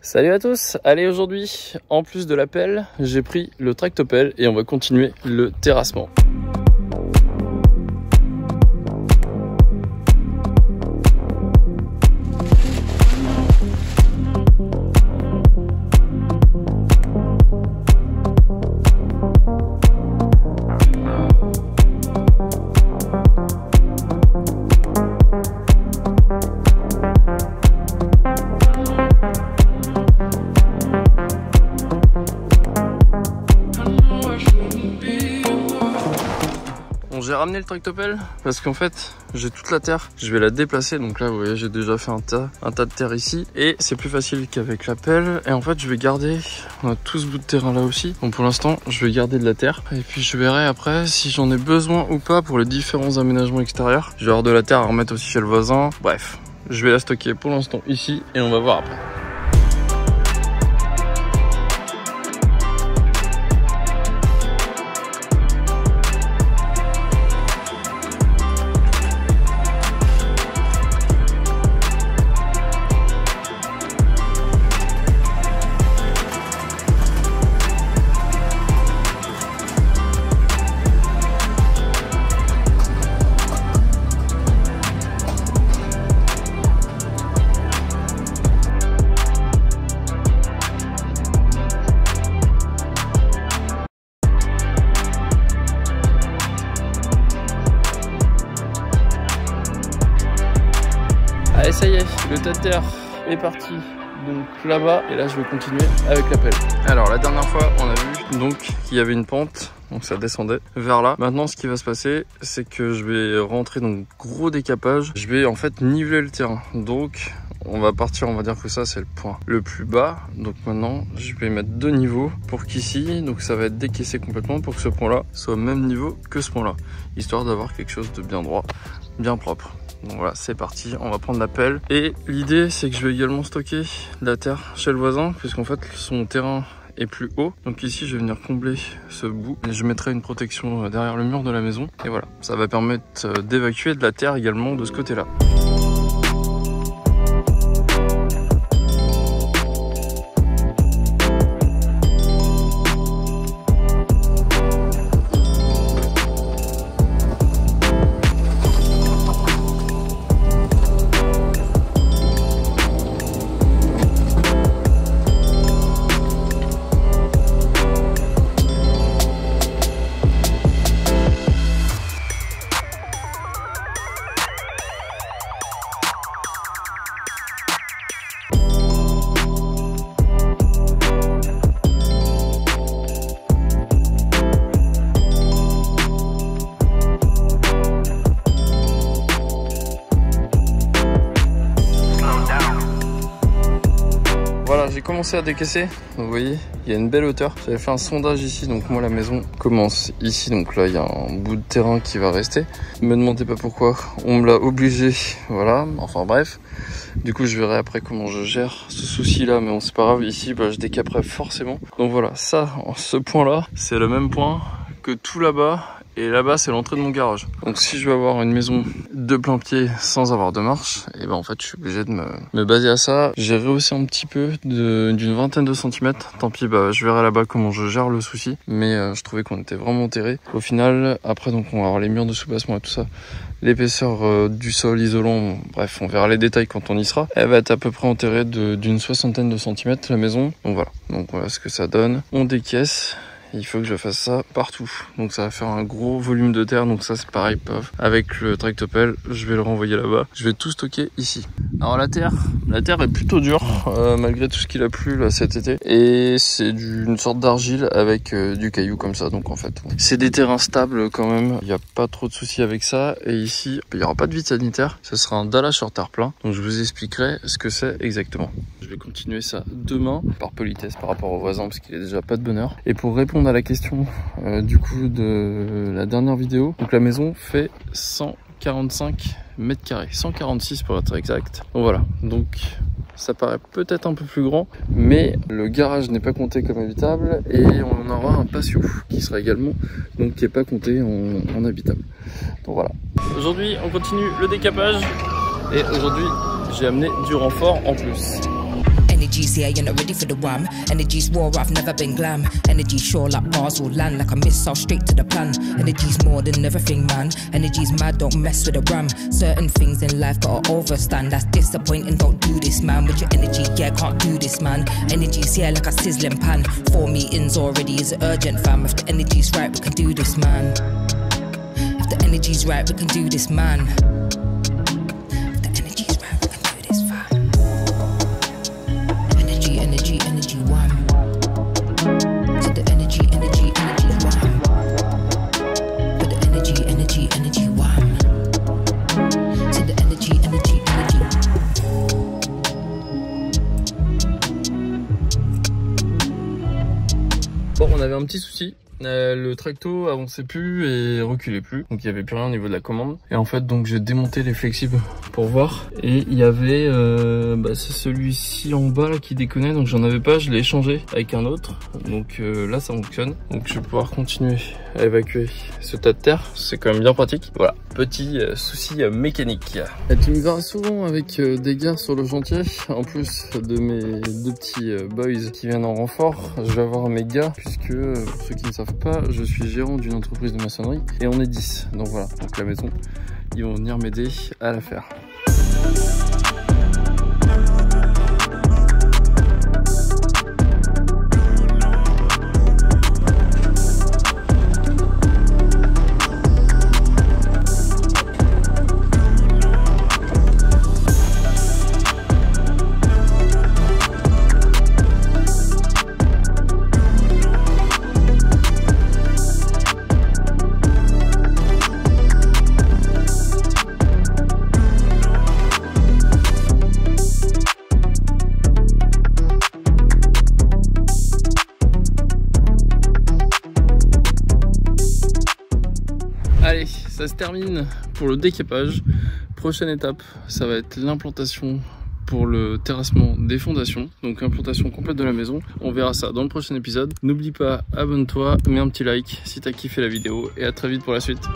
Salut à tous, allez aujourd'hui, en plus de la pelle, j'ai pris le tractopelle et on va continuer le terrassement. J'ai ramené le tractopelle parce qu'en fait j'ai toute la terre, je vais la déplacer. Donc là vous voyez j'ai déjà fait un tas de terre ici et c'est plus facile qu'avec la pelle. Et en fait je vais garder, on a tout ce bout de terrain là aussi, donc pour l'instant je vais garder de la terre et puis je verrai après si j'en ai besoin ou pas pour les différents aménagements extérieurs. Je vais avoir de la terre à remettre aussi chez le voisin. Bref, je vais la stocker pour l'instant ici et on va voir après. Allez, ça y est, le tas de terre est parti donc là-bas et là je vais continuer avec la pelle. Alors la dernière fois on a vu donc qu'il y avait une pente, donc ça descendait vers là. Maintenant ce qui va se passer c'est que je vais rentrer dans gros décapage. Je vais en fait niveler le terrain, donc on va partir, on va dire que ça c'est le point le plus bas. Donc maintenant je vais mettre deux niveaux pour qu'ici, donc ça va être décaissé complètement pour que ce point là soit au même niveau que ce point là, histoire d'avoir quelque chose de bien droit, bien propre. Donc voilà, c'est parti, on va prendre la pelle. Et l'idée c'est que je vais également stocker de la terre chez le voisin, puisqu'en fait son terrain est plus haut. Donc ici je vais venir combler ce bout et je mettrai une protection derrière le mur de la maison. Et voilà, ça va permettre d'évacuer de la terre également de ce côté là. Voilà, j'ai commencé à décaisser, donc vous voyez, il y a une belle hauteur. J'avais fait un sondage ici, donc moi la maison commence ici, donc là il y a un bout de terrain qui va rester. Ne me demandez pas pourquoi, on me l'a obligé, voilà, enfin bref. Du coup je verrai après comment je gère ce souci là, mais bon c'est pas grave, ici bah, je décaperai forcément. Donc voilà, ça, ce point là, c'est le même point que tout là-bas. Et là-bas c'est l'entrée de mon garage. Donc si je veux avoir une maison de plein pied sans avoir de marche, et ben en fait je suis obligé de me baser à ça. J'ai rehaussé un petit peu d'une vingtaine de centimètres. Tant pis, bah je verrai là-bas comment je gère le souci. Mais je trouvais qu'on était vraiment terré. Au final, après donc on va avoir les murs de soubassement et tout ça. L'épaisseur du sol isolant, bref on verra les détails quand on y sera. Elle va être à peu près enterrée d'une soixantaine de centimètres la maison. Donc voilà ce que ça donne. On décaisse. Il faut que je fasse ça partout, donc ça va faire un gros volume de terre. Donc ça c'est pareil, paf, avec le tractopelle je vais le renvoyer là-bas, je vais tout stocker ici. Alors la terre est plutôt dure malgré tout ce qu'il a plu là cet été, et c'est une sorte d'argile avec du caillou comme ça. Donc en fait c'est des terrains stables quand même, il n'y a pas trop de soucis avec ça. Et ici il n'y aura pas de vide sanitaire, ce sera un dallage sur terre plat, donc je vous expliquerai ce que c'est exactement. Je vais continuer ça demain par politesse par rapport au voisin parce qu'il est déjà pas de bonne heure. Et pour répondre à la question du coup de la dernière vidéo, donc la maison fait 145 mètres carrés, 146 pour être exact. Donc voilà, donc ça paraît peut-être un peu plus grand, mais le garage n'est pas compté comme habitable et on aura un patio qui sera également, donc qui n'est pas compté en habitable. Donc voilà. Aujourd'hui on continue le décapage et aujourd'hui j'ai amené du renfort en plus. Energy, see, you're not ready for the wham. Energy's war, I've never been glam. Energy sure like bars will land, like a missile straight to the plan. Energy's more than everything, man. Energy's mad, don't mess with the ram. Certain things in life gotta overstand. That's disappointing, don't do this, man. With your energy, yeah, can't do this, man. Energy's here like a sizzling pan. 4 meetings already is urgent, fam. If the energy's right, we can do this, man. If the energy's right, we can do this, man. If the energy's right, we can do this, fam. Energy, energy, energy, wham. To the energy, energy, energy, wham. To the energy, energy, energy, wham. To the energy, energy, energy. Bon, on avait un petit souci. Le tracto avançait plus et reculait plus, donc il n'y avait plus rien au niveau de la commande. Et en fait, donc j'ai démonté les flexibles pour voir, et il y avait c'est celui-ci en bas là qui déconnait, donc j'en avais pas, je l'ai échangé avec un autre, donc là ça fonctionne, donc je vais pouvoir continuer à évacuer ce tas de terre, c'est quand même bien pratique. Voilà, petit souci mécanique. Et tu me verras souvent avec des gars sur le chantier, en plus de mes 2 petits boys qui viennent en renfort. Je vais avoir mes gars, puisque pour ceux qui ne savent pas, je suis gérant d'une entreprise de maçonnerie et on est 10, donc voilà, donc la maison, ils vont venir m'aider à la faire. Allez, ça se termine pour le décapage. Prochaine étape, ça va être l'implantation pour le terrassement des fondations. Donc implantation complète de la maison. On verra ça dans le prochain épisode. N'oublie pas, abonne-toi, mets un petit like si t'as kiffé la vidéo et à très vite pour la suite.